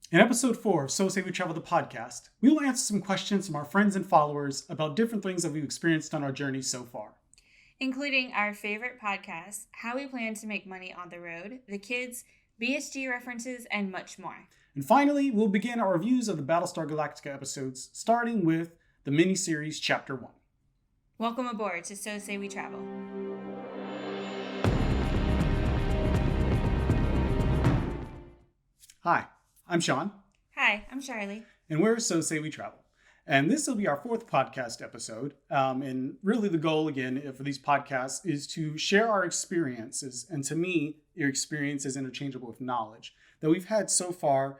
In episode 4 of So Say We Travel the podcast, we will answer some questions from our friends and followers about different things that we've experienced on our journey so far. Including our favorite podcasts, how we plan to make money on the road, the kids, BSG references, and much more. And finally, we'll begin our reviews of the Battlestar Galactica episodes, starting with the miniseries Chapter 1. Welcome aboard to So Say We Travel. Hi, I'm Sean. Hi, I'm Charlie. And we're So Say We Travel. And this will be our 4th podcast episode. And really the goal, again, for these podcasts is to share our experiences. And to me, your experience is interchangeable with knowledge that we've had so far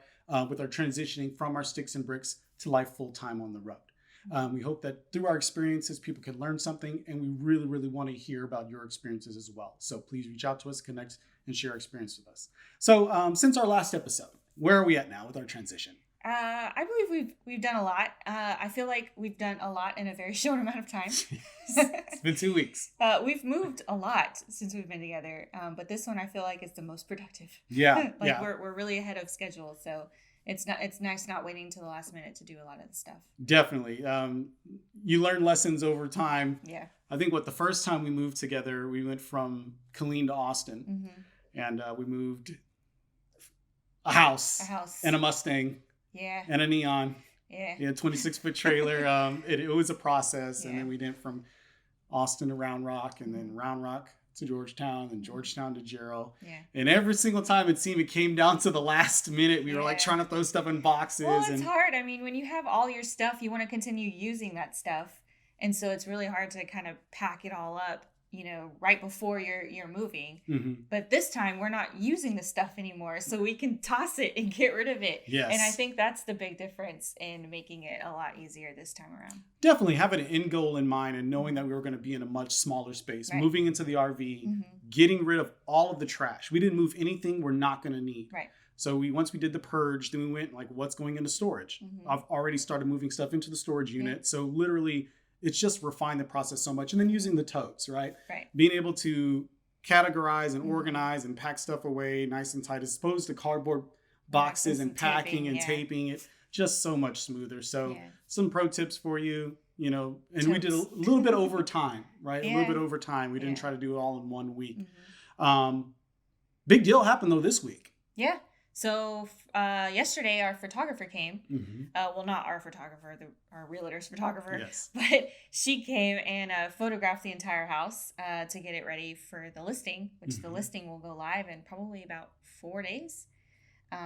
with our transitioning from our sticks and bricks to life full-time on the road. We hope that through our experiences, people can learn something. And we really, really want to hear about your experiences as well. So please reach out to us, connect, and share experience with us. So since our last episode, where are we at now with our transition? I believe we've done a lot. I feel like we've done a lot in a very short amount of time. It's been 2 weeks. We've moved a lot since we've been together, but this one I feel like is the most productive. Yeah, We're really ahead of schedule, so it's nice not waiting till the last minute to do a lot of the stuff. Definitely. You learn lessons over time. Yeah. I think the first time we moved together, we went from Killeen to Austin, and we moved a house and a Mustang. Yeah. And a Neon. Yeah. 26-foot trailer. It was a process. Yeah. And then we went from Austin to Round Rock, and then Round Rock to Georgetown, and Georgetown to Jarrell. Yeah. And every single time it seemed it came down to the last minute. We were like trying to throw stuff in boxes. Well, it's hard. I mean, when you have all your stuff, you want to continue using that stuff. And so it's really hard to kind of pack it all up, right before you're moving. But this time we're not using the stuff anymore, so we can toss it and get rid of it. Yes. And I think that's the big difference in making it a lot easier this time around. Definitely having an end goal in mind and knowing that we were going to be in a much smaller space, moving into the RV, getting rid of all of the trash. We didn't move anything we're not going to need. Right. So once we did the purge, then we went what's going into storage? I've already started moving stuff into the storage unit. So literally it's just refined the process so much. And then using the totes, right? Right. Being able to categorize and organize and pack stuff away nice and tight, as opposed to cardboard boxes and packing and taping it, just so much smoother. So some pro tips for you, and totes. We did a little bit over time, right? A little bit over time. We didn't try to do it all in 1 week. Big deal happened though this week. Yeah. So yesterday our photographer came. Well, not our photographer, our realtor's photographer. Yes. But she came and photographed the entire house to get it ready for the listing, which the listing will go live in probably about 4 days.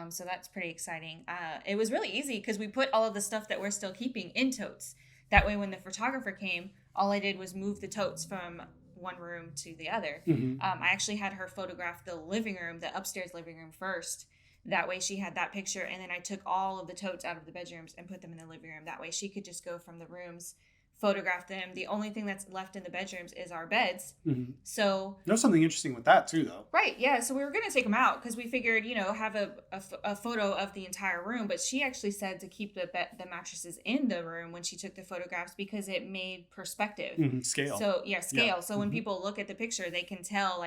So that's pretty exciting. It was really easy because we put all of the stuff that we're still keeping in totes. That way when the photographer came, all I did was move the totes from one room to the other. I actually had her photograph the living room, the upstairs living room first. That way she had that picture, and then I took all of the totes out of the bedrooms and put them in the living room. That way she could just go from the rooms, photograph them. The only thing that's left in the bedrooms is our beds. So there's something interesting with that too, though. Right, yeah. So we were going to take them out because we figured, have a photo of the entire room. But she actually said to keep the mattresses in the room when she took the photographs because it made perspective. Scale. So, scale. Yeah. So when people look at the picture, they can tell,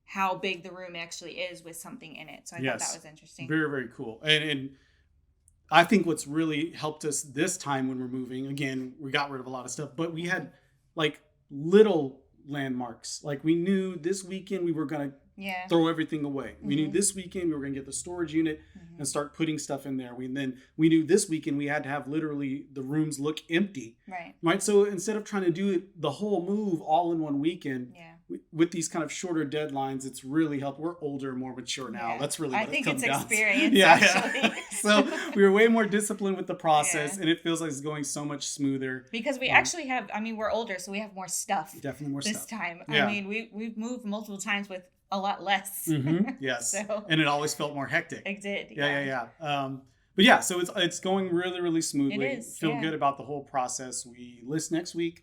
how big the room actually is with something in it. So I thought that was interesting. Very, very cool. And I think what's really helped us this time when we're moving, again, we got rid of a lot of stuff, but we had little landmarks. We knew this weekend we were going to throw everything away. We knew this weekend we were going to get the storage unit and start putting stuff in there. We knew this weekend we had to have literally the rooms look empty. Right. So instead of trying to do the whole move all in one weekend, with these kind of shorter deadlines, it's really helped. We're older, more mature now. That's really what it comes down to. I think it's experience, actually. So we were way more disciplined with the process, and it feels like it's going so much smoother. Because we actually have, we're older, so we have more stuff. Definitely more this stuff. time. Yeah. We've moved multiple times with a lot less. Yes. And it always felt more hectic. It did. Yeah. But yeah, so it's going really, really smoothly. It is. Feel good about the whole process. We list next week,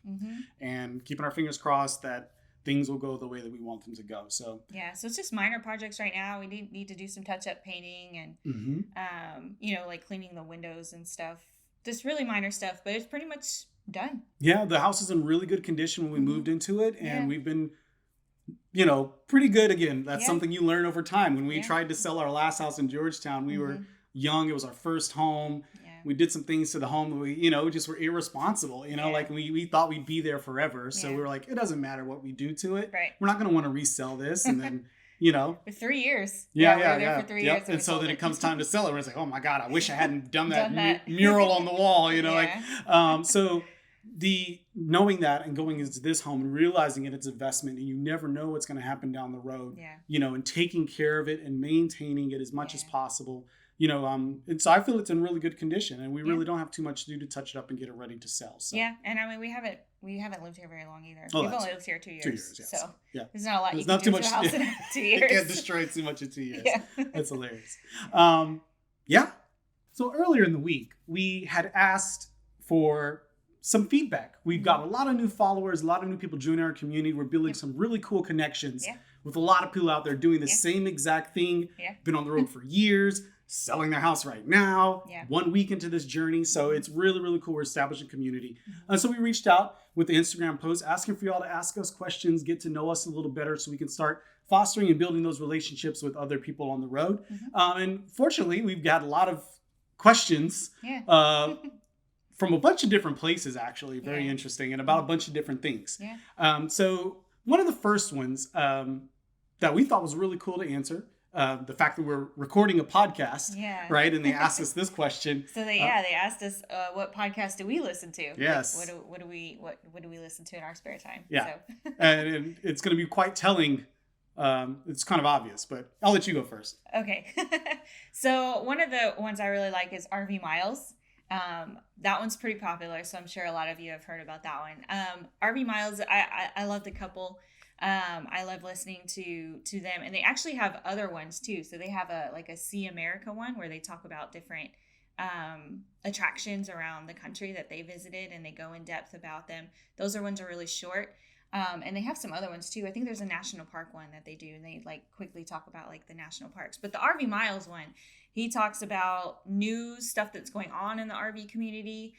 and keeping our fingers crossed that things will go the way that we want them to go. So it's just minor projects right now. We need to do some touch-up painting and cleaning the windows and stuff. Just really minor stuff, but it's pretty much done. Yeah, the house is in really good condition when we moved into it, and we've been you know, pretty good again. That's something you learn over time. When we tried to sell our last house in Georgetown, we were young. It was our first home. Yeah. We did some things to the home. We, just were irresponsible, like we thought we'd be there forever. So we were like, it doesn't matter what we do to it. Right. We're not going to want to resell this. And then, For 3 years. Yeah. We were there for 3 years. And so then it comes time to sell it. We're like, oh my God, I wish I hadn't done that mural on the wall, so the knowing that and going into this home and realizing it's investment and you never know what's going to happen down the road, and taking care of it and maintaining it as much as possible, and so I feel it's in really good condition and we really don't have too much to do to touch it up and get it ready to sell. So. Yeah. And I mean, we haven't lived here very long either. Oh, We've only lived here 2 years. 2 years, yes. So there's not a lot there's you can not do too to much, a house in 2 years. You can't destroy too much in 2 years. Yeah. That's hilarious. So earlier in the week, we had asked for some feedback. We've got a lot of new followers, a lot of new people joining our community. We're building some really cool connections with a lot of people out there doing the same exact thing. Been on the road for years, selling their house right now, 1 week into this journey. So it's really, really cool. We're establishing community. So we reached out with the Instagram post asking for y'all to ask us questions, get to know us a little better so we can start fostering and building those relationships with other people on the road. And fortunately, we've got a lot of questions from a bunch of different places, actually. Very interesting, and about a bunch of different things. So one of the first ones that we thought was really cool to answer, the fact that we're recording a podcast, right? And they asked us this question. So they asked us, what podcast do we listen to? Yes. Like, what do we listen to in our spare time? Yeah. So. and it's going to be quite telling. It's kind of obvious, but I'll let you go first. Okay. So one of the ones I really like is RV Miles. That one's pretty popular, so I'm sure a lot of you have heard about that one. RV Miles, I love the couple. I love listening to them, and they actually have other ones too. So they have a See America one where they talk about different attractions around the country that they visited, and they go in depth about them. Those ones are really short. And they have some other ones too. I think there's a national park one that they do, and they quickly talk about the national parks. But the RV Miles one, he talks about new stuff that's going on in the RV community,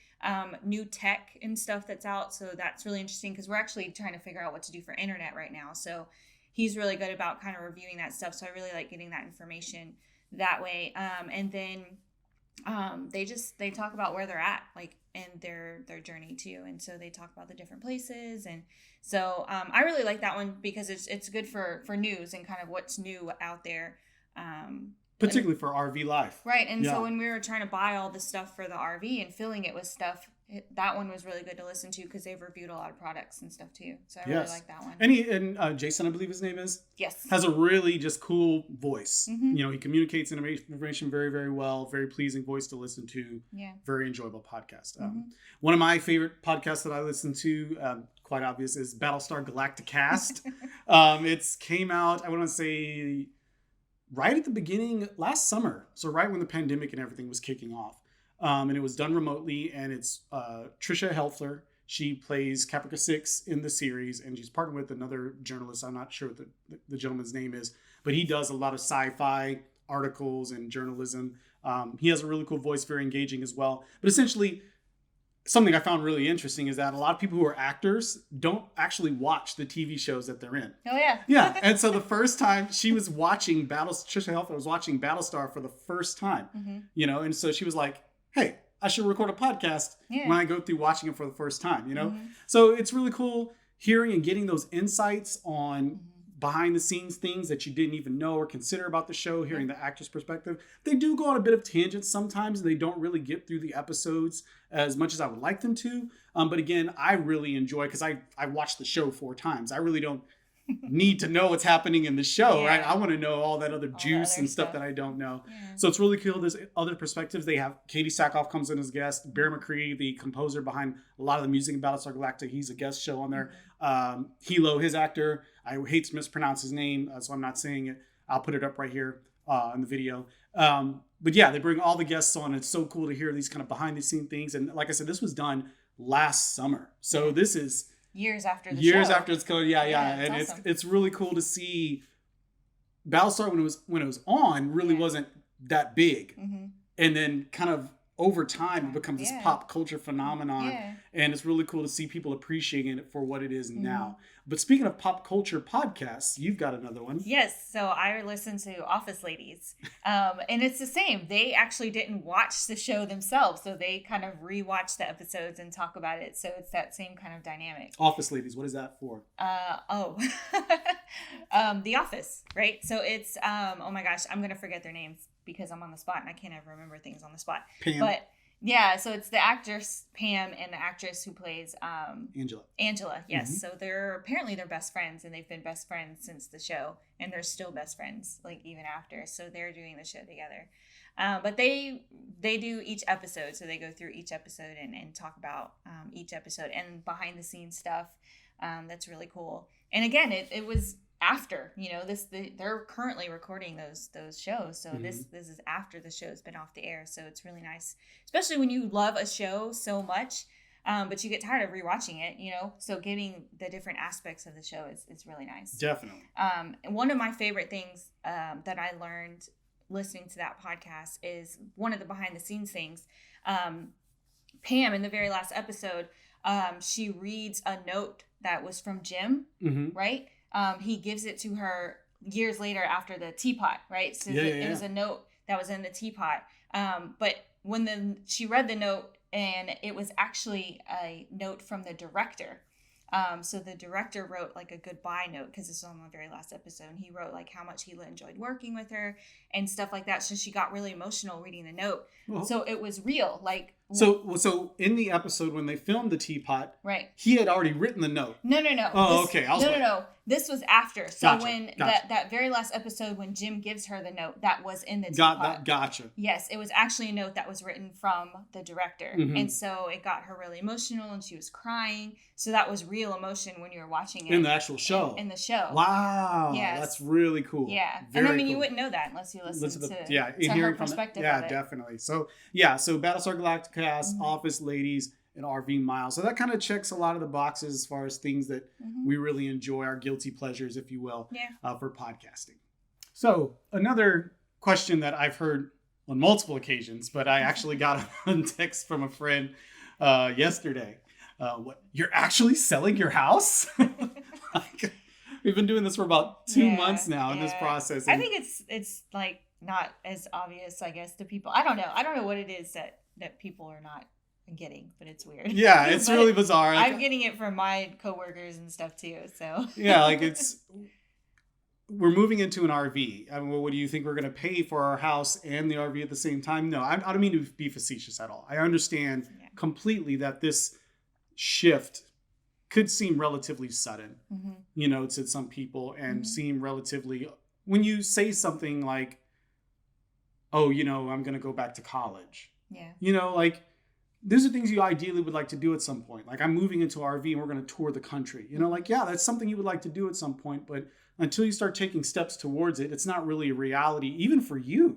new tech and stuff that's out. So that's really interesting because we're actually trying to figure out what to do for internet right now. So he's really good about kind of reviewing that stuff. So I really like getting that information that way. And then they talk about where they're at, and their journey too. And so they talk about the different places. And so I really like that one because it's good for news and kind of what's new out there. Particularly for RV life. Right. And so when we were trying to buy all the stuff for the RV and filling it with stuff, that one was really good to listen to because they've reviewed a lot of products and stuff too. So I really like that one. And Jason, I believe his name is? Yes. Has a really just cool voice. He communicates information very, very well. Very pleasing voice to listen to. Yeah. Very enjoyable podcast. One of my favorite podcasts that I listen to, quite obvious, is Battlestar Galactica. It's came out, I want to say, right at the beginning last summer. So right when the pandemic and everything was kicking off. And it was done remotely, and it's Trisha Helfer. She plays Caprica 6 in the series, and she's partnered with another journalist. I'm not sure what the gentleman's name is, but he does a lot of sci-fi articles and journalism. He has a really cool voice, very engaging as well. But essentially, something I found really interesting is that a lot of people who are actors don't actually watch the TV shows that they're in. Oh, yeah. Yeah. And so the first time she was watching Trisha Helfer was watching Battlestar for the first time, and so she was like, hey, I should record a podcast when I go through watching it for the first time, So it's really cool hearing and getting those insights on behind the scenes things that you didn't even know or consider about the show, hearing the actor's perspective. They do go on a bit of tangents sometimes, and they don't really get through the episodes as much as I would like them to. But again, I really enjoy, because I watched the show 4 times. I really don't need to know what's happening in the show, right? I want to know all that other juice and stuff that I don't know. So it's really cool. There's other perspectives. They have Katie Sackhoff comes in as a guest. Bear McCree, the composer behind a lot of the music in Battlestar Galactica, he's a guest show on there. Hilo, his actor, I hate to mispronounce his name, so I'm not saying it. I'll put it up right here in the video. But yeah, they bring all the guests on. It's so cool to hear these kind of behind the scene things. And like I said, this was done last summer. So this is years after the years show. after it's going. Yeah. And awesome. it's really cool to see Battlestar when it was on really wasn't that big. And then kind of over time it becomes this Yeah. pop culture phenomenon, Yeah. and it's really cool to see people appreciating it for what it is Mhm. now. But speaking of pop culture podcasts, you've got another one. Yes, so I listen to Office Ladies, and it's the same. They actually didn't watch the show themselves, so they kind of rewatch the episodes and talk about it. So it's that same kind of dynamic. Office Ladies, what is that for? The Office, right? So it's oh my gosh, I'm gonna forget their names because I'm on the spot and I can't ever remember things on the spot. Pam. But yeah, so it's the actress Pam and the actress who plays Angela, yes. Mhm. So they're best friends, and they've been best friends since the show, and they're still best friends like even after. So they're doing the show together. But they do each episode, so they go through each episode and talk about each episode and behind the scenes stuff. That's really cool. And again, it was after, they're currently recording those shows, so this is after the show's been off the air. So it's really nice, especially when you love a show so much, but you get tired of rewatching it, so getting the different aspects of the show is really nice. Definitely. And one of my favorite things that I learned listening to that podcast is one of the behind the scenes things. Pam, in the very last episode, she reads a note that was from Jim, right? He gives it to her years later after the teapot, right? So it was a note that was in the teapot. But when she read the note, and it was actually a note from the director. So the director wrote like a goodbye note, because this was on the very last episode, and he wrote like how much he enjoyed working with her and stuff like that. So she got really emotional reading the note. Well, so it was real. Like so in the episode when they filmed the teapot, right, he had already written the note. No. Oh, okay. No. This was after. So gotcha. When that very last episode when Jim gives her the note, that was in the teapot. Gotcha. Yes, it was actually a note that was written from the director. And so it got her really emotional, and she was crying. So that was real emotion when you were watching it. In the actual show. In the show. Wow. Yes. That's really cool. Yeah. Very and cool. you wouldn't know that unless you listen to hearing her perspective from of it. Definitely. So Battlestar Galactica, Office Ladies, and RV Miles. So that kind of checks a lot of the boxes as far as things that we really enjoy, our guilty pleasures, if you will, for podcasting. So another question that I've heard on multiple occasions, but I actually got a text from a friend yesterday. What, you're actually selling your house? We've been doing this for about 2 months now in this process. I think it's like not as obvious, I guess, to people. I don't know what it is that people are not getting, but it's weird. Yeah, it's really bizarre. I'm getting it from my coworkers and stuff too. So yeah, like we're moving into an RV. I mean, what do you think we're going to pay for our house and the RV at the same time? No, I don't mean to be facetious at all. I understand completely that this shift could seem relatively sudden, to some people, and seem relatively, when you say something like, oh, I'm going to go back to college. Yeah. Like, these are things you ideally would like to do at some point. Like, I'm moving into RV and we're going to tour the country. That's something you would like to do at some point. But until you start taking steps towards it, it's not really a reality, even for you,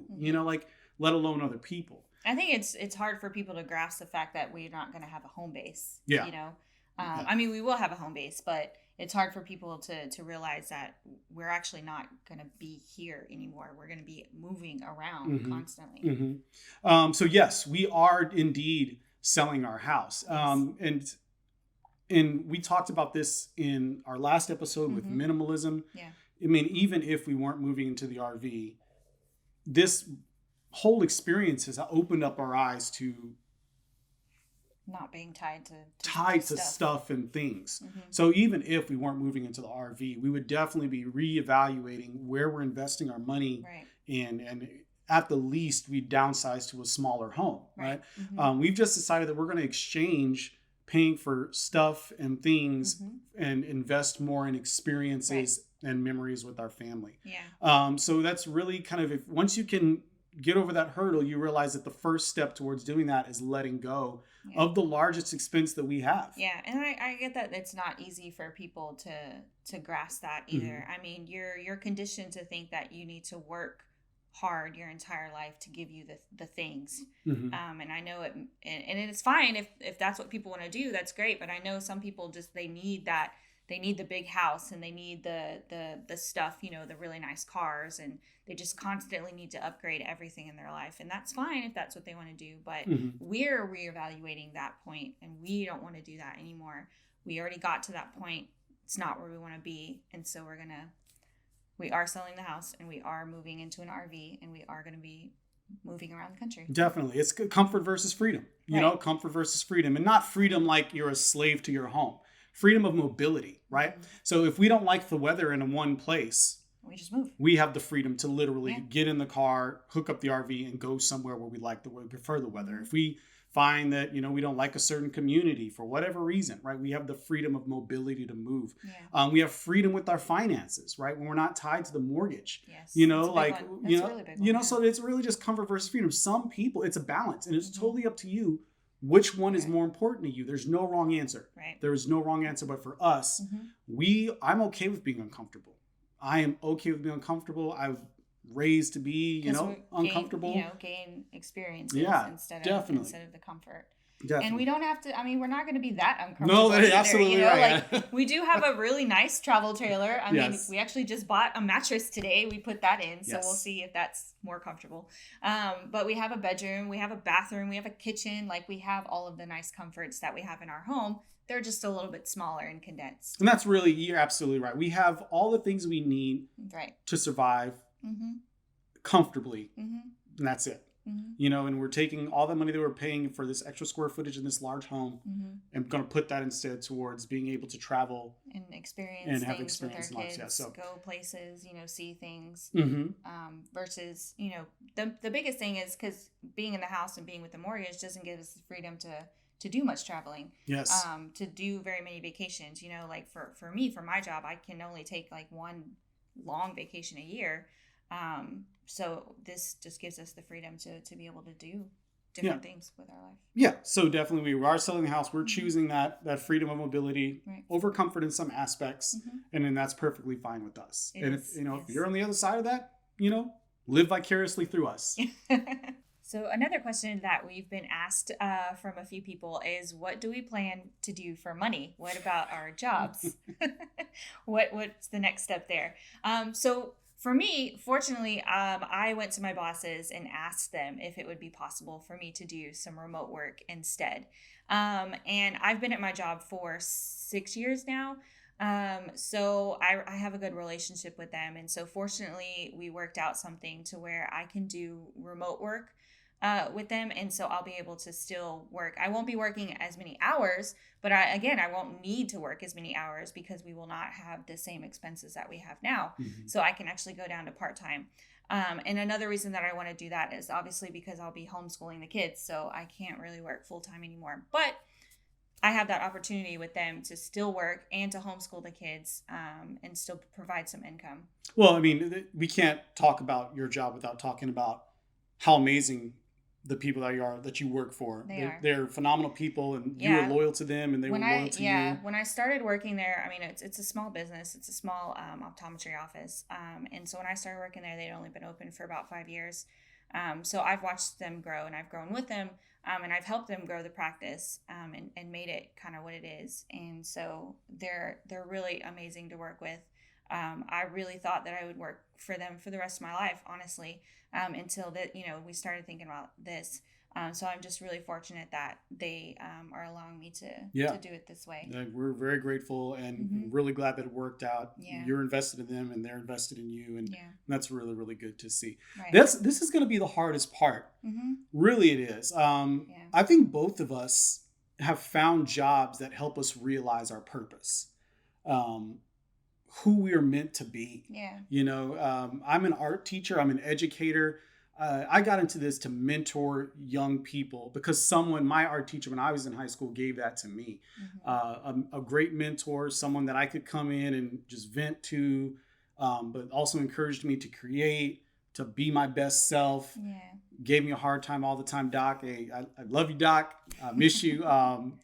let alone other people. I think it's hard for people to grasp the fact that we're not going to have a home base. Yeah. I mean, we will have a home base, but it's hard for people to realize that we're actually not going to be here anymore. We're going to be moving around constantly. So yes, we are indeed selling our house. And we talked about this in our last episode with minimalism. Yeah. I mean, even if we weren't moving into the RV, this whole experience has opened up our eyes to not being tied to stuff and things. So even if we weren't moving into the RV, we would definitely be reevaluating where we're investing our money in, and at the least we downsize to a smaller home, right? We've just decided that we're going to exchange paying for stuff and things and invest more in experiences and memories with our family. So that's really kind of, once you can get over that hurdle, you realize that the first step towards doing that is letting go of the largest expense that we have. Yeah, and I get that it's not easy for people to grasp that either. I mean, you're conditioned to think that you need to work hard your entire life to give you the things. And I know it, and it's fine if that's what people want to do, that's great. But I know some people they need that they need the big house and they need the stuff, you know, the really nice cars, and they just constantly need to upgrade everything in their life. And that's fine if that's what they want to do, but we're reevaluating that point, and we don't want to do that anymore. We already got to that point. It's not where we want to be. And so we are selling the house, and we are moving into an RV, and we are going to be moving around the country. Definitely. It's comfort versus freedom, you know, comfort versus freedom, and not freedom like you're a slave to your home. Freedom of mobility, right? So if we don't like the weather in one place, we just move. We have the freedom to literally get in the car, hook up the RV, and go somewhere where we prefer the weather. If we find that, you know, we don't like a certain community for whatever reason, right? We have the freedom of mobility to move. We have freedom with our finances, right? When we're not tied to the mortgage, you know, like, so it's really just comfort versus freedom. Some people, it's a balance, and it's totally up to you. Which one is more important to you? There's no wrong answer. There is no wrong answer. But for us, I'm okay with being uncomfortable. I am okay with being uncomfortable. I've raised to be, you know, uncomfortable. Gain experiences instead of the comfort. Definitely. And we don't have to, I mean, we're not going to be that uncomfortable. No, that's absolutely you know? right. Like, we do have a really nice travel trailer. I mean, we actually just bought a mattress today. We put that in, so we'll see if that's more comfortable. But we have a bedroom, we have a bathroom, we have a kitchen. Like, we have all of the nice comforts that we have in our home. They're just a little bit smaller and condensed. And that's really, you're absolutely right. We have all the things we need to survive comfortably. And that's it. You know, and we're taking all the money that we're paying for this extra square footage in this large home and going to put that instead towards being able to travel and experience and things have experience with our in life. kids, go places, you know, see things. Versus, you know, the biggest thing is because being in the house and being with the mortgage doesn't give us the freedom to do much traveling. To do very many vacations. You know, like for me, for my job, I can only take like one long vacation a year. So this just gives us the freedom to be able to do different things with our life. Yeah. So definitely we are selling the house. We're choosing that freedom of mobility over comfort in some aspects. And then that's perfectly fine with us. If you're on the other side of that, you know, live vicariously through us. So another question that we've been asked from a few people is, what do we plan to do for money? What about our jobs? What's the next step there? So for me, fortunately, I went to my bosses and asked them if it would be possible for me to do some remote work instead. And I've been at my job for 6 years now. So I have a good relationship with them. And so fortunately, we worked out something to where I can do remote work with them, and so I'll be able to still work. I won't be working as many hours, but I won't need to work as many hours because we will not have the same expenses that we have now. So I can actually go down to part-time. And another reason that I want to do that is obviously because I'll be homeschooling the kids, so I can't really work full-time anymore. But I have that opportunity with them to still work and to homeschool the kids and still provide some income. Well, I mean, we can't talk about your job without talking about how amazing the people that you work for. They're phenomenal people, and you were loyal to them, and they were loyal to you. When I started working there, I mean, it's a small business. It's a small optometry office. And so when I started working there, they'd only been open for about 5 years. So I've watched them grow, and I've grown with them, and I've helped them grow the practice and made it kind of what it is. And so they're really amazing to work with. I really thought that I would work for them for the rest of my life, honestly, until that, we started thinking about this. So I'm just really fortunate that they are allowing me to do it this way. We're very grateful and really glad that it worked out. You're invested in them and they're invested in you. And that's really, really good to see. Right. This is going to be the hardest part. Really, it is. I think both of us have found jobs that help us realize our purpose. Who we are meant to be. I'm an art teacher. I'm an educator. I got into this to mentor young people because my art teacher when I was in high school gave that to me. A great mentor, someone that I could come in and just vent to, but also encouraged me to create, to be my best self. Gave me a hard time all the time. Doc, hey, I love you, Doc. I miss you.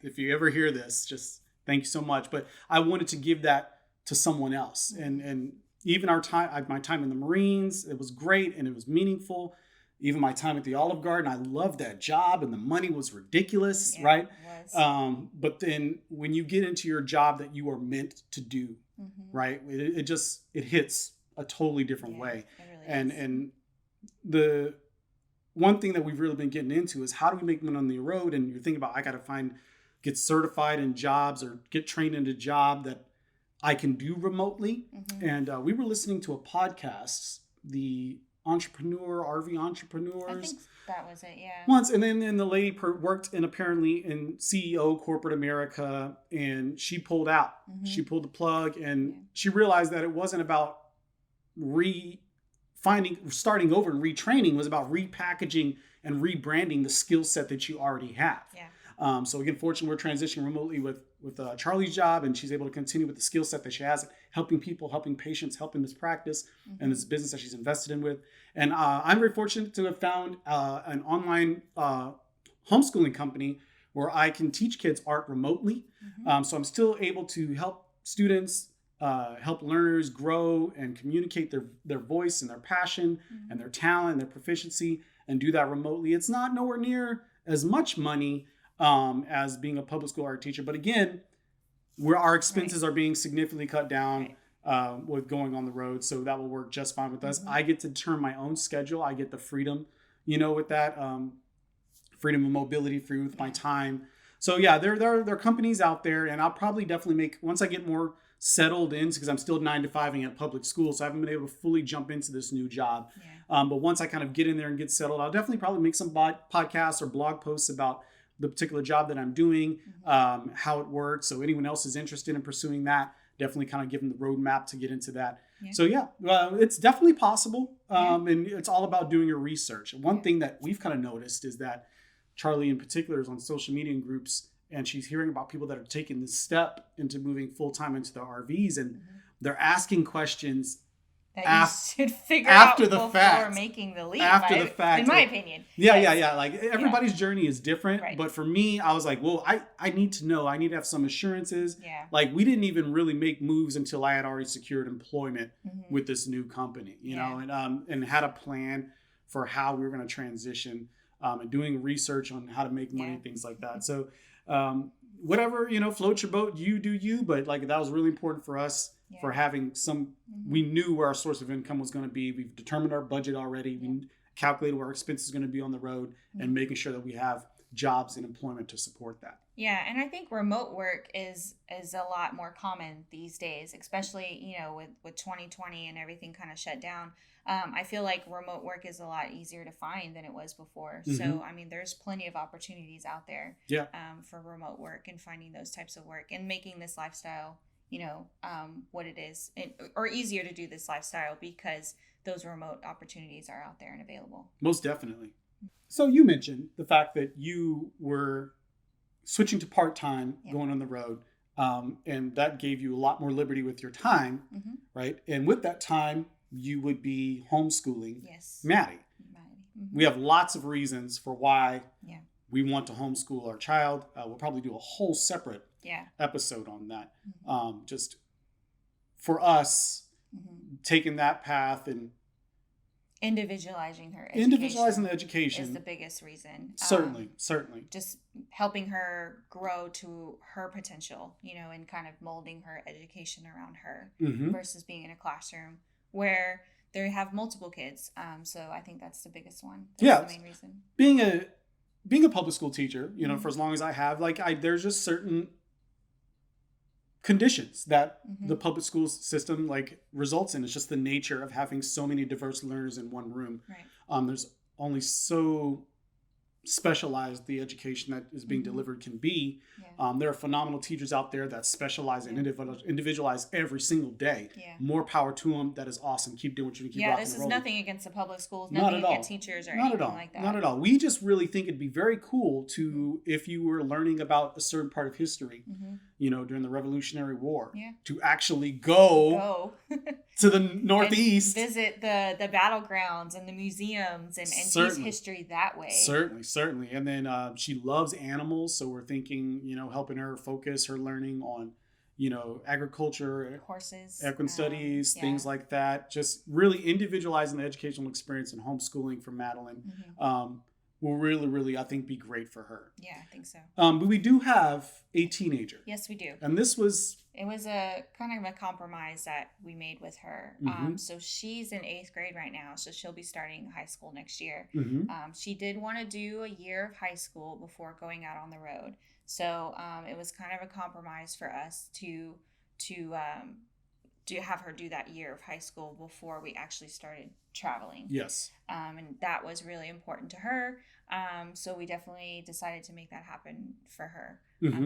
If you ever hear this, just thank you so much. But I wanted to give that to someone else. And even my time in the Marines, it was great and it was meaningful. even my time at the Olive Garden. I loved that job and the money was ridiculous, Yeah, right? it was. But then when you get into your job that you are meant to do, Mm-hmm. right, it hits a totally different Yeah, way. it really And is. and the one thing that we've really been getting into is how do we make money on the road? And you're thinking about, I got to get certified in jobs or get trained in a job that I can do remotely. Mm-hmm. And we were listening to a podcast, the RV I entrepreneurs think that was it. Yeah. once. And then the lady worked apparently in CEO corporate America, and she pulled out. Mm-hmm. She pulled the plug, and Yeah. she realized that it wasn't about starting over and retraining. It was about repackaging and rebranding the skill set that you already have. Yeah. So again, fortunately, we're transitioning remotely with Charlie's job, and she's able to continue with the skill set that she has, helping people, helping patients, helping this practice and this business that she's invested in with. And I'm very fortunate to have found an online homeschooling company where I can teach kids art remotely. Mm-hmm. So I'm still able to help students, help learners grow and communicate their voice and their passion Mm-hmm. and their talent and their proficiency, and do that remotely. It's not nowhere near as much money as being a public school art teacher. But again, where our expenses are being significantly cut down with going on the road. So that will work just fine with us. Mm-hmm. I get to determine my own schedule. I get the freedom, with that freedom of mobility, free with my time. So yeah, there are companies out there, and I'll probably definitely once I get more settled in, because I'm still 9 to 5ing at public school, so I haven't been able to fully jump into this new job. Yeah. But once I kind of get in there and get settled, I'll definitely probably make some podcasts or blog posts about the particular job that I'm doing, how it works. So anyone else is interested in pursuing that, definitely kind of give them the roadmap to get into that. Yeah. So yeah, it's definitely possible. And it's all about doing your research. One thing that we've kind of noticed is that Charlie in particular is on social media groups, and she's hearing about people that are taking this step into moving full-time into the RVs, and they're asking questions that you should figure after out the before fact. making the leap. After the fact, in my opinion. Yeah. Like everybody's journey is different, Right. but for me, I was like, well, I need to know. I need to have some assurances. Yeah. Like we didn't even really make moves until I had already secured employment with this new company, know, and had a plan for how we were going to transition, and doing research on how to make money, things like that. So whatever, float your boat, you do you, but like that was really important for us. For having we knew where our source of income was going to be. We've determined our budget already. We calculated where our expenses are going to be on the road, and making sure that we have jobs and employment to support that. Yeah, and I think remote work is a lot more common these days, especially with 2020 and everything kind of shut down. I feel like remote work is a lot easier to find than it was before. So I mean, there's plenty of opportunities out there. For remote work and finding those types of work and making this lifestyle what it is, or easier to do this lifestyle because those remote opportunities are out there and available. Most definitely. So you mentioned the fact that you were switching to part-time, going on the road, and that gave you a lot more liberty with your time, right? And with that time, you would be homeschooling Maddie. We have lots of reasons for why we want to homeschool our child. We'll probably do a whole separate episode on that. Just for us, taking that path and individualizing the education is the biggest reason. Certainly. Just helping her grow to her potential, and kind of molding her education around her versus being in a classroom where they have multiple kids. So I think that's the biggest one. That's the main reason. Being a public school teacher, for as long as I have, there's just certain conditions that the public school system results in. It's just the nature of having so many diverse learners in one room. Right. There's only so specialized the education that is being delivered can be. There are phenomenal teachers out there that specialize and individualize every single day. More power to them. That is awesome. Keep doing what you can. Keep this is nothing against the public schools, Not nothing against teachers or anything like that. Not at all. We just really think it'd be very cool to, if you were learning about a certain part of history, during the Revolutionary War, to actually go to the Northeast, and visit the battlegrounds and the museums and teach history that way. Certainly. And then she loves animals, so we're thinking, helping her focus her learning on, agriculture, Horses, econ studies, yeah. things like that. Just really individualizing the educational experience and homeschooling for Madeline will really, really, I think, be great for her. Yeah, I think so. But we do have a teenager. Yes, we do. And this was... It was a kind of a compromise that we made with her. So she's in 8th grade right now, so she'll be starting high school next year. She did want to do a year of high school before going out on the road. So it was kind of a compromise for us to have her do that year of high school before we actually started traveling. Yes. And that was really important to her. So we definitely decided to make that happen for her.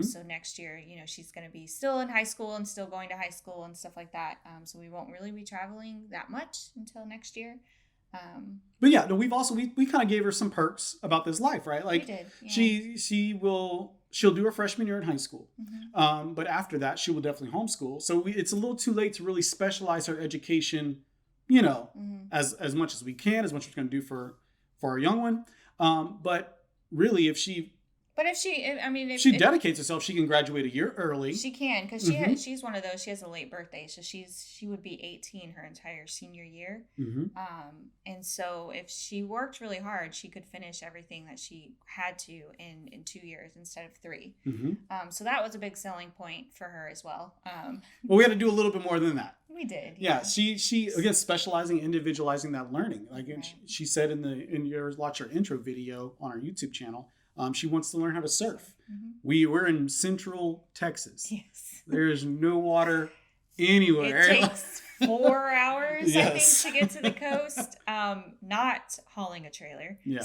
So next year, she's going to be still in high school and still going to high school and stuff like that. So we won't really be traveling that much until next year. But yeah, no, we kind of gave her some perks about this life, right? Like we did, yeah. she'll do her freshman year in high school. But after that, she will definitely homeschool. So it's a little too late to really specialize her education, as much as we can, as much as we're going to do for our young one. But really, if she dedicates herself, she can graduate a year early. She can, because she's one of those. She has a late birthday, so she would be 18 her entire senior year. And so if she worked really hard, she could finish everything that she had to in 2 years instead of 3. So that was a big selling point for her as well. Well, we had to do a little bit more than that. We did. Yeah, she again specializing, individualizing that learning. Like she said in your watch her intro video on our YouTube channel. She wants to learn how to surf. We're in Central Texas. Yes. There's no water anywhere. It takes 4 hours, I think, to get to the coast. Not hauling a trailer. Yeah.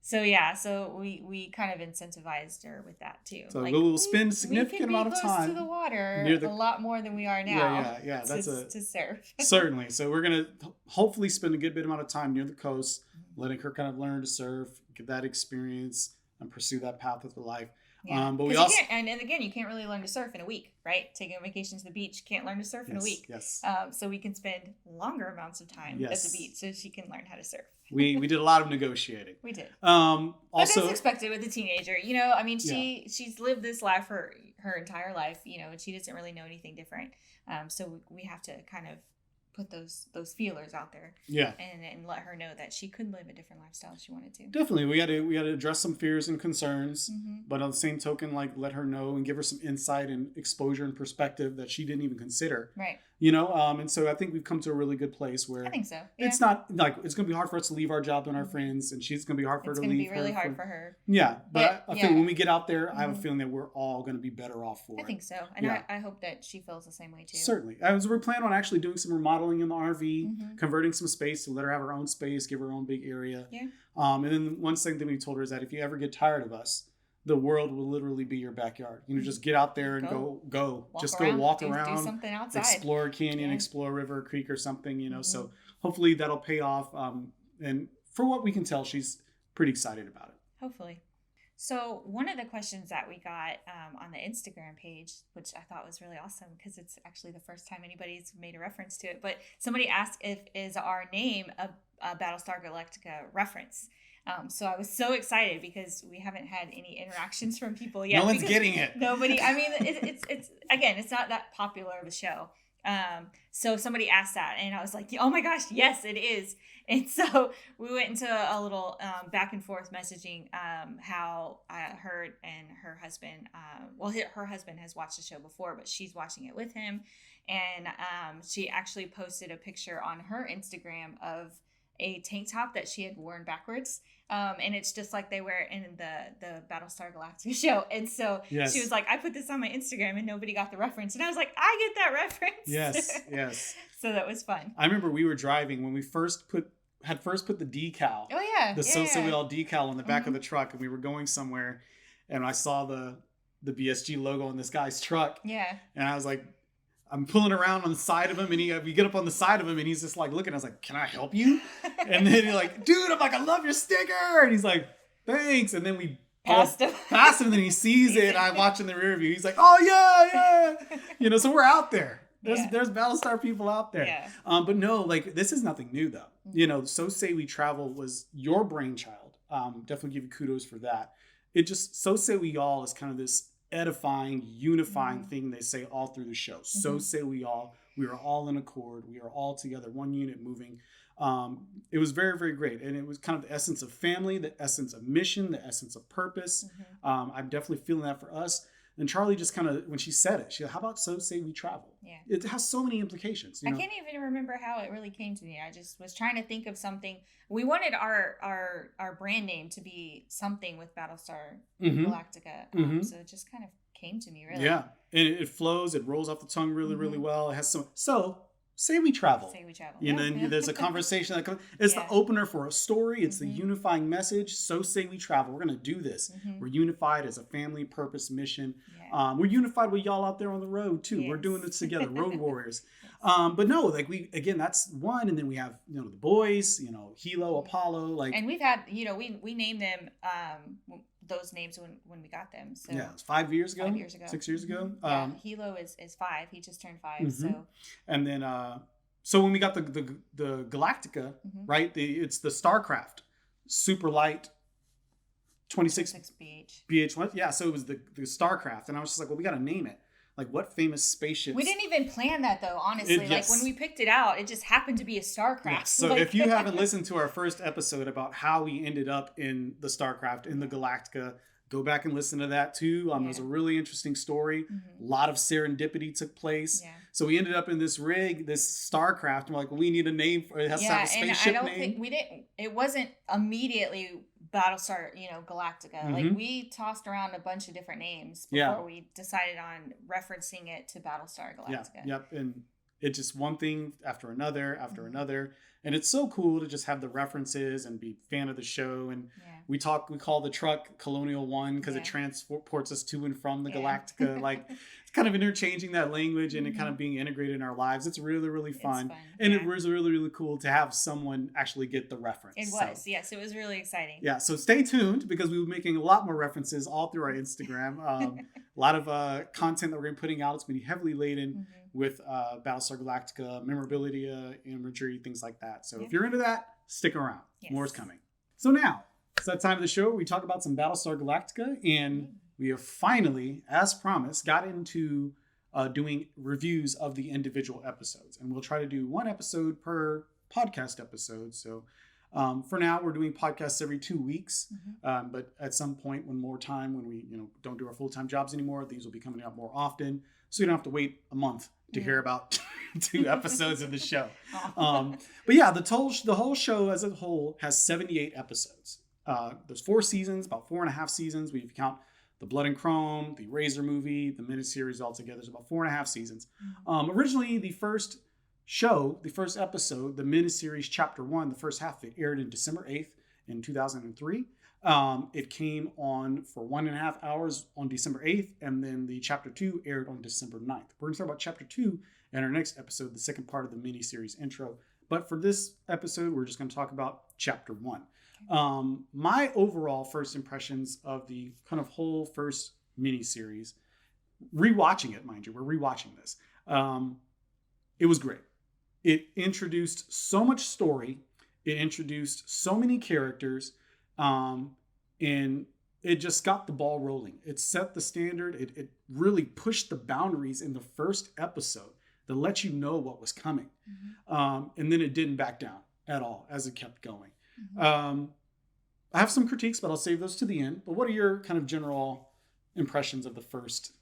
So yeah. So we kind of incentivized her with that too. So we'll spend a significant amount of time to the water a lot more than we are now. Yeah. That's to surf. Certainly. So we're gonna hopefully spend a good bit amount of time near the coast, letting her kind of learn to surf, get that experience, and pursue that path of her life. Yeah. But we also and again, you can't really learn to surf in a week, right? Taking a vacation to the beach, you can't learn to surf in a week. Yes. So we can spend longer amounts of time at the beach so she can learn how to surf. We did a lot of negotiating. We did. Also, but that's expected with a teenager. She's lived this life her entire life, and she doesn't really know anything different. So we have to kind of put those feelers out there. Yeah. And let her know that she could live a different lifestyle if she wanted to. Definitely. We had to address some fears and concerns, but on the same token, like let her know and give her some insight and exposure and perspective that she didn't even consider. Right. And so I think we've come to a really good place where I think so. Yeah. It's not like it's going to be hard for us to leave our job and our friends, and she's going to be hard for her to leave. It's going to be really hard for her. Yeah, but I think when we get out there, I have a feeling that we're all going to be better off for it. I think so, and I hope that she feels the same way too. Certainly, as we're planning on actually doing some remodeling in the RV, converting some space to let her have her own space, give her own big area. Yeah. And then one thing that we told her is that if you ever get tired of us, the world will literally be your backyard. Just get out there and go. Just go walk around, do something outside, explore a canyon, explore a river, a creek, or something. So hopefully that'll pay off. And for what we can tell, she's pretty excited about it. Hopefully. So one of the questions that we got on the Instagram page, which I thought was really awesome because it's actually the first time anybody's made a reference to it, but somebody asked is our name a Battlestar Galactica reference. So I was so excited because we haven't had any interactions from people yet. No one's getting it. Nobody. I mean, it's not that popular of a show. So somebody asked that, and I was like, "Oh my gosh, yes, it is." And so we went into a little back and forth messaging how her and her husband. Her husband has watched the show before, but she's watching it with him, and she actually posted a picture on her Instagram of a tank top that she had worn backwards. And it's just like they wear in the Battlestar Galactica show. And so she was like, I put this on my Instagram and nobody got the reference. And I was like, I get that reference. Yes. So that was fun. I remember we were driving when we first put the decal. Oh, yeah. The So We All decal on the back of the truck. And we were going somewhere and I saw the BSG logo on this guy's truck. Yeah. And I was like, I'm pulling around on the side of him, and we get up on the side of him, and he's just like looking. I was like, "Can I help you?" And then he's like, "Dude," I'm like, "I love your sticker," and he's like, "Thanks." And then we passed him, and then he sees it. And I watch in the rear view. He's like, "Oh yeah." So we're out there. There's Battlestar people out there. Yeah. But no, like this is nothing new though. So Say We Travel was your brainchild. Definitely give you kudos for that. It just So Say We All is kind of this edifying, unifying thing they say all through the show. So say we all. We are all in accord. We are all together, one unit moving. It was very, very great. And it was kind of the essence of family, the essence of mission, the essence of purpose. I'm definitely feeling that for us. And Charlie just kind of, when she said it, she goes, how about so say we travel? Yeah. It has so many implications. You know? I can't even remember how it really came to me. I just was trying to think of something. We wanted our brand name to be something with Battlestar Galactica. So it just kind of came to me, really. Yeah. And it flows. It rolls off the tongue really, really well. It has some, so say we travel. Say we travel. You know, and there's a conversation that comes. It's the opener for a story. It's the unifying message. So say we travel. We're going to do this. We're unified as a family, purpose, mission. Yeah. We're unified with y'all out there on the road too. Yes. We're doing this together, road warriors. But no, like that's one. And then we have, the boys, Hilo, Apollo, like. And we've had, we named them, those names when we got them. So yeah, it's 5 years ago. 5 years ago. 6 years ago. Yeah, Hilo is 5. He just turned 5. So. And then, so when we got the Galactica, right? It's the Starcraft, super light, 26 BH1. Yeah, so it was the Starcraft, and I was just like, well, we got to name it. Like, what famous spaceships? We didn't even plan that, though, honestly. Like, when we picked it out, it just happened to be a Starcraft. Yes. So if you haven't listened to our first episode about how we ended up in the Starcraft, in the Galactica, go back and listen to that, too. It was a really interesting story. A lot of serendipity took place. Yeah. So we ended up in this rig, this Starcraft. And we're like, well, we need a name for it. It has to have a spaceship and I don't think it wasn't immediately Battlestar, Galactica. Like, we tossed around a bunch of different names before we decided on referencing it to Battlestar Galactica. Yep. And it just one thing after another, And it's so cool to just have the references and be a fan of the show. And we call the truck Colonial One because it transports us to and from the Galactica. Like, it's kind of interchanging that language and it kind of being integrated in our lives. It's really, really fun. And it was really, really cool to have someone actually get the reference. It was, yes. It was really exciting. Yeah. So stay tuned because we'll be making a lot more references all through our Instagram. A lot of content that we're going to be putting out. It's going to be heavily laden with Battlestar Galactica, memorabilia, imagery, things like that. So if you're into that, stick around. Yes. More is coming. So now, it's that time of the show where we talk about some Battlestar Galactica, and we have finally, as promised, got into doing reviews of the individual episodes. And we'll try to do one episode per podcast episode. So for now, we're doing podcasts every 2 weeks. But at some point, when we don't do our full-time jobs anymore, these will be coming out more often. So you don't have to wait a month to hear about 2 episodes of the show. But yeah, the whole show as a whole has 78 episodes. There's 4 seasons, about 4.5 seasons. If you count the Blood and Chrome, the Razor movie, the miniseries altogether, there's about 4.5 seasons. Originally, the first episode, the miniseries chapter 1, the first half, it aired in December 8th in 2003. It came on for 1.5 hours on December 8th, and then the chapter 2 aired on December 9th. We're going to talk about chapter 2 in our next episode, the second part of the miniseries intro. But for this episode, we're just going to talk about chapter 1. My overall first impressions of the kind of whole first miniseries, rewatching it, mind you, we're rewatching this. It was great. It introduced so much story. It introduced so many characters. And it just got the ball rolling. It set the standard. It really pushed the boundaries in the first episode to let you know what was coming. And then it didn't back down at all as it kept going. I have some critiques, but I'll save those to the end. But what are your kind of general impressions of the first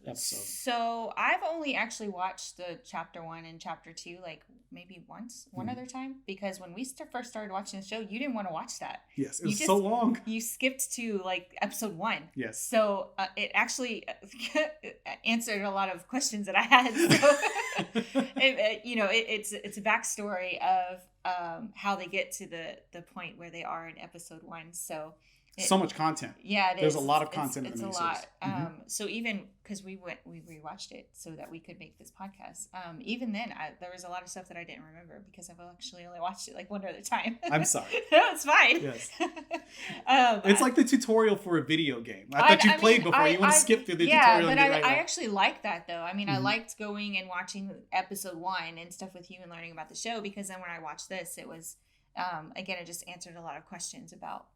episode? So I've only actually watched the chapter 1 and chapter 2 like maybe one other time, because when we first started watching the show, you didn't want to watch that. Yes, it was so long. You skipped to like episode 1. Yes. So it actually answered a lot of questions that I had. So it's a backstory of how they get to the point where they are in episode 1. So. So much content. Yeah, There's a lot of content in the miniseries. It's a lot. So even because we rewatched it so that we could make this podcast. Even then, there was a lot of stuff that I didn't remember because I've actually only watched it like one other time. I'm sorry. No, it's fine. Yes. It's like the tutorial for a video game. I thought you played before. You want to skip through the tutorial. Yeah, but I actually like that though. I mean, I liked going and watching episode 1 and stuff with you and learning about the show, because then when I watched this, it was again, it just answered a lot of questions about,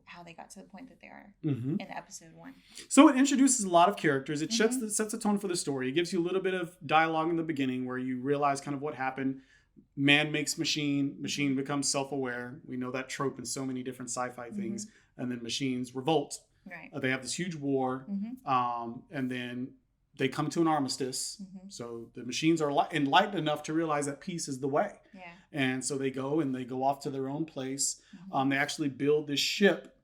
how they got to the point that they are Mm-hmm. in episode 1. So it introduces a lot of characters. It Mm-hmm. sets the tone for the story. It gives you a little bit of dialogue in the beginning where you realize kind of what happened. Man makes machine, machine becomes self-aware. We know that trope in so many different sci-fi things. And then machines revolt. Right. They have this huge war. Mm-hmm. And then they come to an armistice. Mm-hmm. So the machines are enlightened enough to realize that peace is the way. Yeah. And so they go off to their own place. Mm-hmm. They actually build this ship,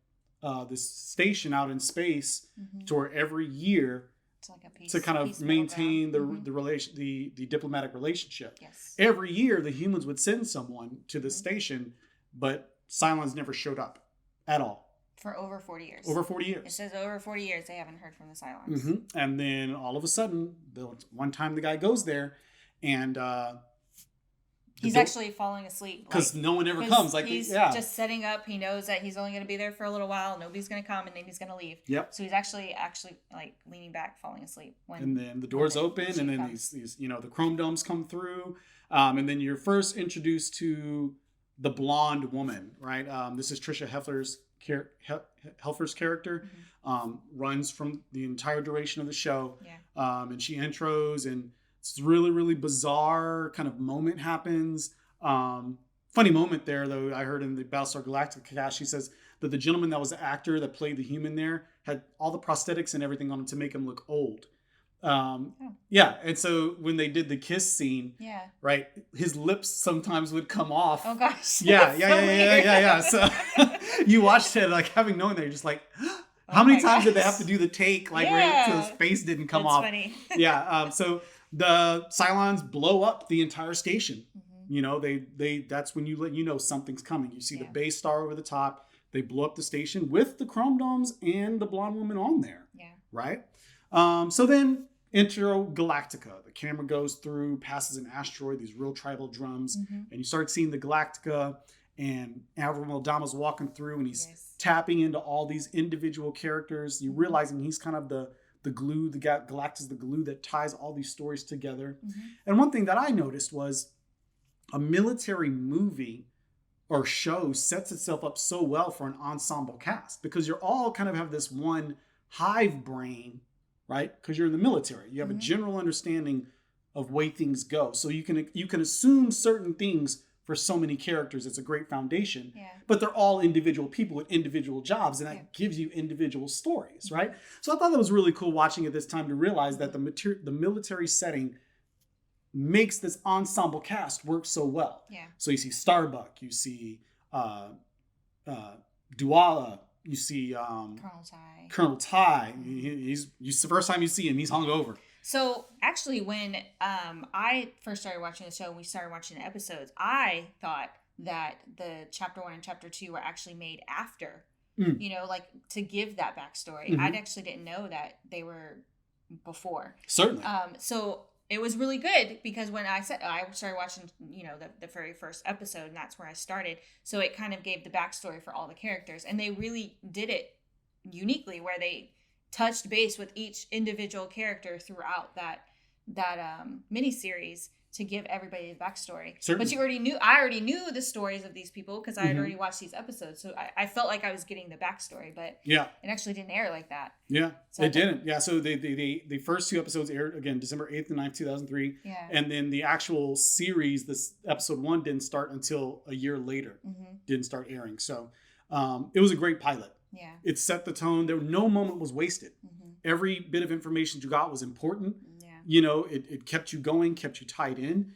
this station out in space, to where every year, it's like a piece, to kind of maintain the diplomatic relationship. Yes. Every year, the humans would send someone to the station, but Cylons never showed up at all. For over 40 years. Over 40 years. It says over 40 years they haven't heard from the Cylons. Mm-hmm. And then all of a sudden, one time the guy goes there, and he's actually falling asleep because no one ever comes. Like he's just setting up. He knows that he's only going to be there for a little while. Nobody's going to come, and then he's going to leave. Yep. So he's actually like leaning back, falling asleep. And then the doors open, and then these the chrome domes come through, and then you're first introduced to the blonde woman, right? This is Trisha Helfer's character. Runs from the entire duration of the show. Yeah. And she intros, and it's really, really bizarre kind of moment happens. Funny moment there, though, I heard in the Battlestar Galactica cast, she says that the gentleman that was the actor that played the human there had all the prosthetics and everything on him to make him look old. Yeah, and so when they did the kiss scene, right, his lips sometimes would come off. Oh gosh. Yeah. So you watched it, like, having known that, you're just like, how many times did they have to do the take, like, where his face didn't come off? That's funny. Yeah. So the Cylons blow up the entire station. They that's when you know something's coming. You see the base star over the top. They blow up the station with the chrome domes and the blonde woman on there. Yeah. Right. So then intro Galactica. The camera goes through, passes an asteroid, these real tribal drums, and you start seeing the Galactica, and Admiral Adama's walking through, and he's tapping into all these individual characters. You're realizing he's kind of the glue, the Galacta's the glue that ties all these stories together. And one thing that I noticed was a military movie or show sets itself up so well for an ensemble cast, because you're all kind of have this one hive brain, right? Because you're in the military. You have a general understanding of way things go. So you can assume certain things for so many characters. It's a great foundation. Yeah. But they're all individual people with individual jobs, and that gives you individual stories, right? So I thought that was really cool watching it this time to realize that the military setting makes this ensemble cast work so well. Yeah. So you see Starbuck, you see Duala, you see Colonel Ty. He's the first time you see him, he's hungover. So actually, when I first started watching the show and we started watching the episodes, I thought that the chapter 1 and chapter 2 were actually made after, like to give that backstory. I actually didn't know that they were before. Certainly. So it was really good, because when I started watching, the very first episode, and that's where I started. So it kind of gave the backstory for all the characters, and they really did it uniquely, where they touched base with each individual character throughout that miniseries to give everybody the backstory. Certainly. But I already knew the stories of these people because I had already watched these episodes. So I felt like I was getting the backstory, but it actually didn't air like that. Yeah, so it didn't. Yeah, so the first 2 episodes aired, again, December 8th and 9th, 2003. Yeah. And then the actual series, this episode 1 didn't start until a year later. Didn't start airing. So it was a great pilot. Yeah. It set the tone. No moment was wasted. Every bit of information you got was important. It kept you going, kept you tied in.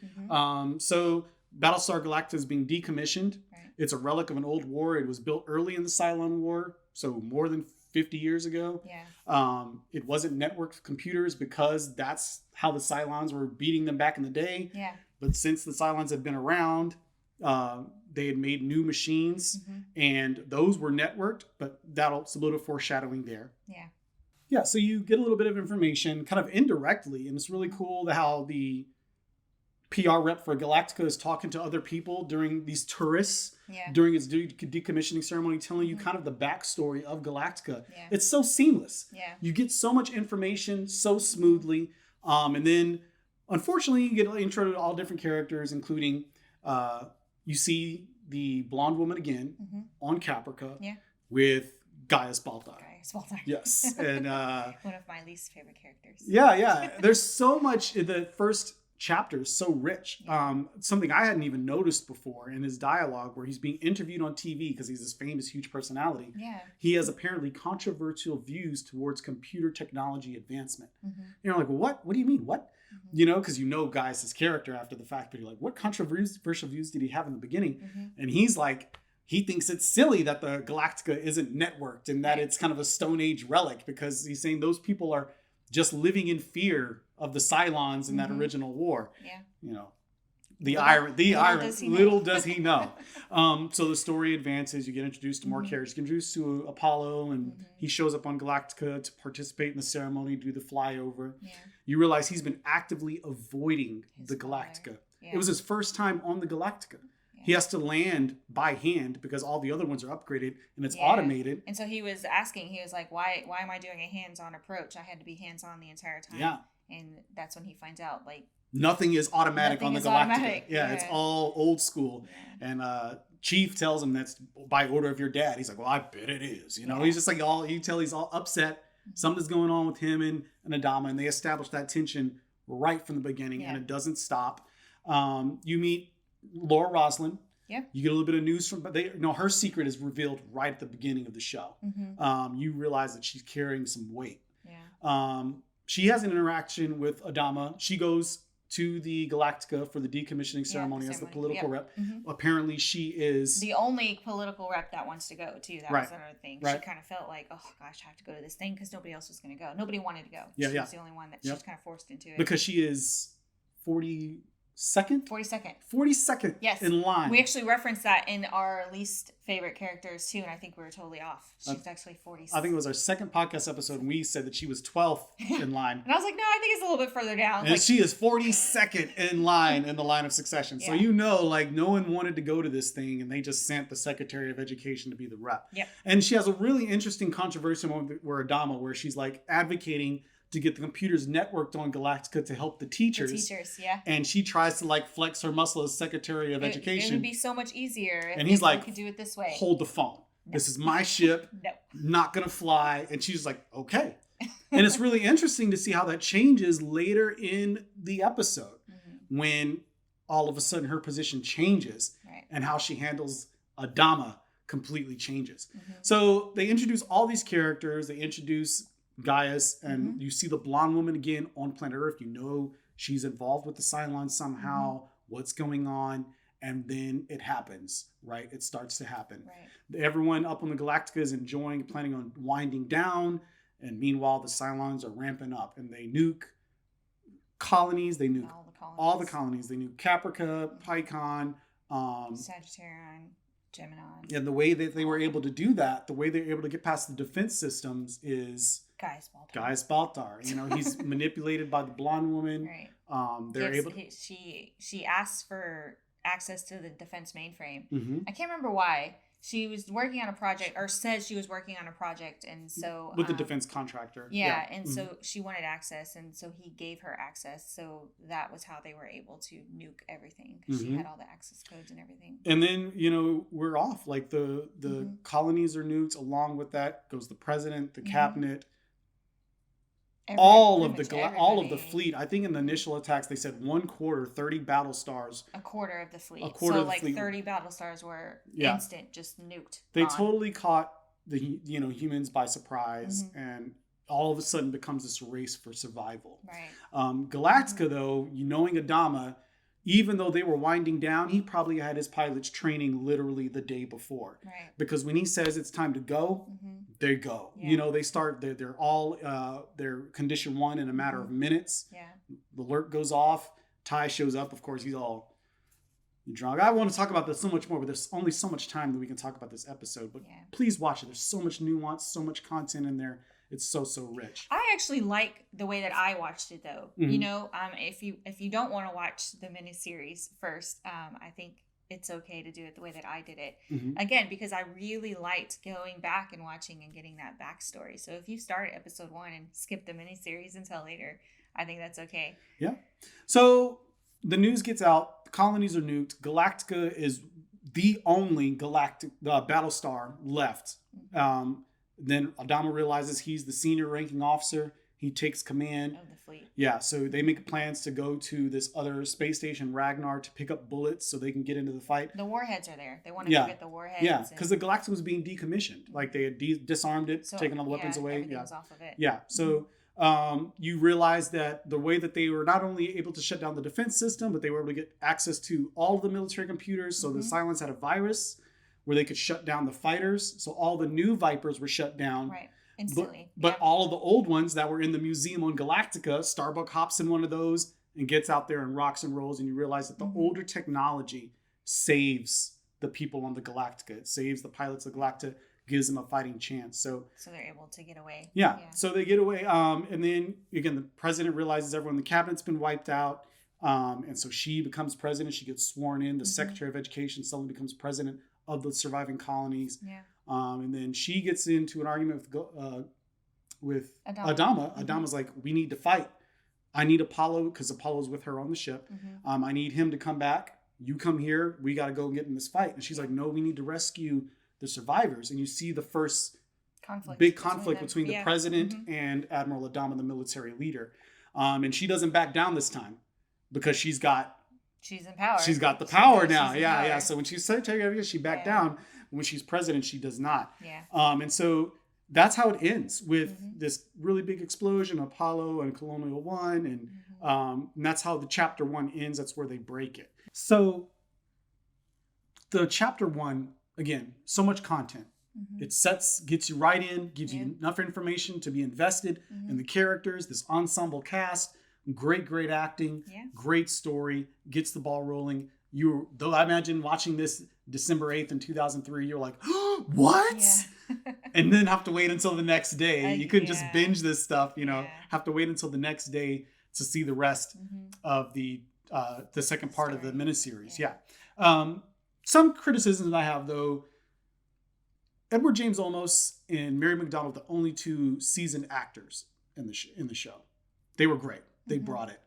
So Battlestar Galactica is being decommissioned. Right. It's a relic of an old war. It was built early in the Cylon War, so more than 50 years ago. Yeah. It wasn't networked computers because that's how the Cylons were beating them back in the day. Yeah. But since the Cylons had been around, they had made new machines, and those were networked, but that's a little foreshadowing there. Yeah. Yeah, so you get a little bit of information kind of indirectly, and it's really cool how the PR rep for Galactica is talking to other people during these tourists, during its decommissioning ceremony, telling you kind of the backstory of Galactica. Yeah. It's so seamless. Yeah. You get so much information so smoothly, and then unfortunately you get an intro to all different characters, including you see the blonde woman again on Caprica with Gaius Baltar. Gaius Baltar. Yes. And one of my least favorite characters. Yeah. There's so much in the first chapter is so rich. Something I hadn't even noticed before in his dialogue where he's being interviewed on TV because he's this famous, huge personality. Yeah. He has apparently controversial views towards computer technology advancement. You're like, well, what do you mean? What? Because Gaius' character after the fact, but you're like, what controversial views did he have in the beginning? And he's like, he thinks it's silly that the Galactica isn't networked and that it's kind of a Stone Age relic because he's saying those people are just living in fear of the Cylons in that original war. Yeah. Little does he know. So the story advances. You get introduced to more characters. You get introduced to Apollo, and he shows up on Galactica to participate in the ceremony, do the flyover. Yeah. You realize he's been actively avoiding the Galactica. Yeah. It was his first time on the Galactica. Yeah. He has to land by hand because all the other ones are upgraded and it's automated. And so he was asking, he was like, why am I doing a hands-on approach? I had to be hands-on the entire time. Yeah. And that's when he finds out, like, nothing is automatic on the Galactica. Yeah, it's all old school. Yeah. And Chief tells him that's by order of your dad. He's like, well, I bet it is. He's just like you tell he's all upset. Something's going on with him and Adama, and they establish that tension right from the beginning, and it doesn't stop. You meet Laura Roslin. Yeah. You get a little bit of news from, but her secret is revealed right at the beginning of the show. You realize that she's carrying some weight. Yeah. She has an interaction with Adama. She goes to the Galactica for the decommissioning ceremony as the political rep. Apparently she is the only political rep that wants to go too. That was another thing. She kind of felt like, oh gosh, I have to go to this thing because nobody else was going to go. Nobody wanted to go. She was the only one that she was kind of forced into it. Because she is 42nd? 42nd yes. in line. We actually referenced that in our least favorite characters too, and I think we were totally off. She's actually 46. I think it was our second podcast episode, and we said that she was 12th in line. And I was like, no, I think it's a little bit further down. And she is 42nd in line in the line of succession. So no one wanted to go to this thing, and they just sent the Secretary of Education to be the rep. Yep. And she has a really interesting controversial moment where Adama, where she's like advocating to get the computers networked on Galactica to help the teachers. And she tries to flex her muscle as Secretary of Education. It would be so much easier if he's like, we could do it this way. Hold the phone. No. This is my ship. No. Not going to fly. And she's like, okay. And it's really interesting to see how that changes later in the episode when all of a sudden her position changes and how she handles Adama completely changes. So they introduce all these characters. They introduce Gaius, and you see the blonde woman again on planet Earth. She's involved with the Cylons somehow. What's going on? And then it happens, right? It starts to happen. Right. Everyone up on the Galactica is planning on winding down. And meanwhile, the Cylons are ramping up, and they nuke colonies. They nuke all the colonies. They nuke Caprica, Pycon, Sagittarian, Gemini. And the way that they were able to do that, the way they were able to get past the defense systems is Gaius Baltar. He's manipulated by the blonde woman. Right. She asked for access to the defense mainframe. I can't remember why. She was working on a project, or said she was working on a project, and so with the defense contractor. So she wanted access, and so he gave her access. So that was how they were able to nuke everything, because she had all the access codes and everything. And then we're off. The colonies are nuked. Along with that goes the president, the cabinet. All of the fleet. I think in the initial attacks they said 1/4, 30 Battlestars. A quarter of the fleet. So 30 Battlestars were instant, just nuked. They totally caught the humans by surprise, and all of a sudden becomes this race for survival. Right. Galactica though, knowing Adama, even though they were winding down, he probably had his pilots training literally the day before. Right. Because when he says it's time to go, they go. Yeah. They start, they're all, they're condition 1 in a matter of minutes. Yeah. The alert goes off. Ty shows up. Of course, he's all drunk. I want to talk about this so much more, but there's only so much time that we can talk about this episode. But please watch it. There's so much nuance, so much content in there. It's so rich. I actually like the way that I watched it though. If you don't want to watch the miniseries first, I think it's okay to do it the way that I did it. Again, because I really liked going back and watching and getting that backstory. So if you start at episode 1 and skip the miniseries until later, I think that's okay. Yeah. So the news gets out. The colonies are nuked. Galactica is the only galactic Battlestar left. Then Adama realizes he's the senior ranking officer. He takes command of the fleet. Yeah, so they make plans to go to this other space station, Ragnar, to pick up bullets so they can get into the fight. The warheads are there. They want to go get the warheads. Yeah, because the Galactica was being decommissioned. Like they had disarmed it, taken all the weapons away. Everything was off of it. Yeah, so you realize that the way that they were not only able to shut down the defense system, but they were able to get access to all of the military computers. So the Cylons had a virus where they could shut down the fighters. So all the new Vipers were shut down. Right. Instantly. But all of the old ones that were in the museum on Galactica, Starbuck hops in one of those and gets out there and rocks and rolls, and you realize that the older technology saves the people on the Galactica. It saves the pilots of Galactica, gives them a fighting chance. So they're able to get away. Yeah. So they get away. And then again, the president realizes everyone in the cabinet's been wiped out. And so she becomes president. She gets sworn in. The Secretary of Education suddenly becomes president of the surviving colonies. Yeah. And then she gets into an argument with Adama. Adama's like, we need to fight. I need Apollo, because Apollo's with her on the ship. I need him to come back. You come here. We got to go and get in this fight. And she's like, no, we need to rescue the survivors. And you see the first big conflict between the president and Admiral Adama, the military leader. And she doesn't back down this time because she's in power. She's got the power now. Yeah. So when she's secretary, she backed down. When she's president, she does not. Yeah. And so that's how it ends, with this really big explosion, Apollo and Colonial One. And that's how the chapter 1 ends. That's where they break it. So the chapter 1, again, so much content. It gets you right in, gives you enough information to be invested in the characters, this ensemble cast, great acting, great story, gets the ball rolling. Though I imagine watching this December 8th in 2003, you're like, what? Yeah. And then have to wait until the next day. You couldn't just binge this stuff, have to wait until the next day to see the rest of the second part of the miniseries. Yeah. Some criticisms I have, though. Edward James Olmos and Mary McDonald, the only 2 seasoned actors in the show. They were great. They brought it.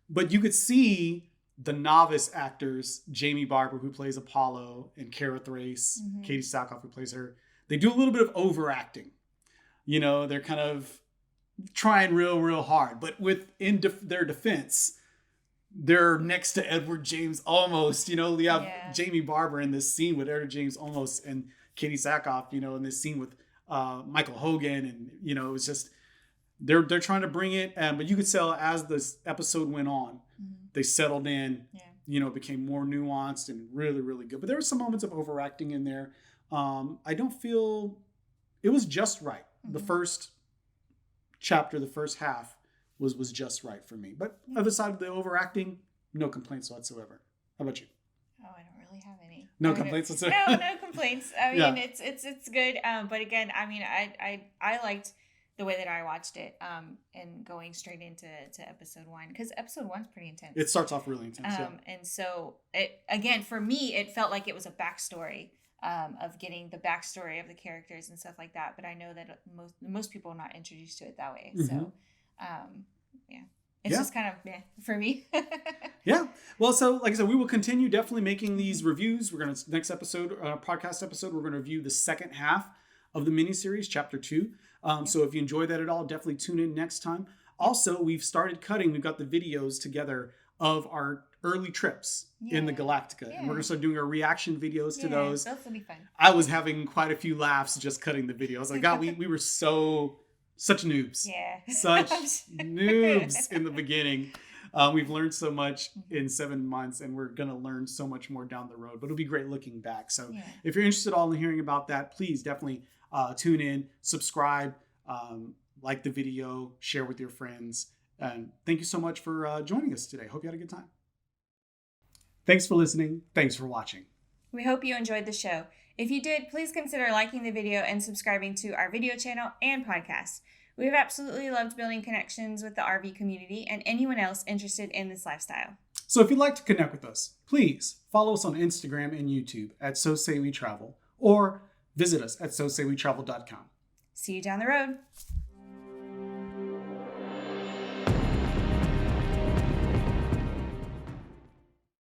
But you could see the novice actors, Jamie Barber, who plays Apollo, and Kara Thrace, Katie Sackhoff, who plays her. They do a little bit of overacting. They're kind of trying real hard. But in their defense, they're next to Edward James Olmos. You have Jamie Barber in this scene with Edward James Olmos and Katie Sackhoff, in this scene with Michael Hogan. And, it was just, they're trying to bring it. But you could tell as this episode went on, they settled in, became more nuanced and really good. But there were some moments of overacting in there. I don't feel it was just right. The first chapter, the first half was just right for me. But other side of the overacting, no complaints whatsoever. How about you? Oh, I don't really have any. No complaints whatsoever. No complaints. I mean, it's good. But again, I mean, I liked the way that I watched it, and going straight into episode 1, because episode 1's pretty intense. It starts off really intense. And so for me, it felt like it was a backstory, of getting the backstory of the characters and stuff like that. But I know that most people are not introduced to it that way. So, it's just kind of for me. Yeah. Well, so like I said, we will continue definitely making these reviews. We're going to next episode, podcast episode, we're going to review the second half of the miniseries, chapter 2. So if you enjoy that at all, definitely tune in next time. Also, we've started cutting. We've got the videos together of our early trips in the Galactica. And we're going to start doing our reaction videos to those. Those will be fun. I was having quite a few laughs just cutting the video. I was like, God, we were such noobs. Yeah. Such noobs in the beginning. We've learned so much in 7 months, and we're going to learn so much more down the road. But it'll be great looking back. So if you're interested at all in hearing about that, please definitely tune in, subscribe, like the video, share with your friends. And thank you so much for joining us today. Hope you had a good time. Thanks for listening. Thanks for watching. We hope you enjoyed the show. If you did, please consider liking the video and subscribing to our video channel and podcast. We have absolutely loved building connections with the RV community and anyone else interested in this lifestyle. So if you'd like to connect with us, please follow us on Instagram and YouTube at So Say We Travel, or visit us at SoSayWeTravel.com. See you down the road.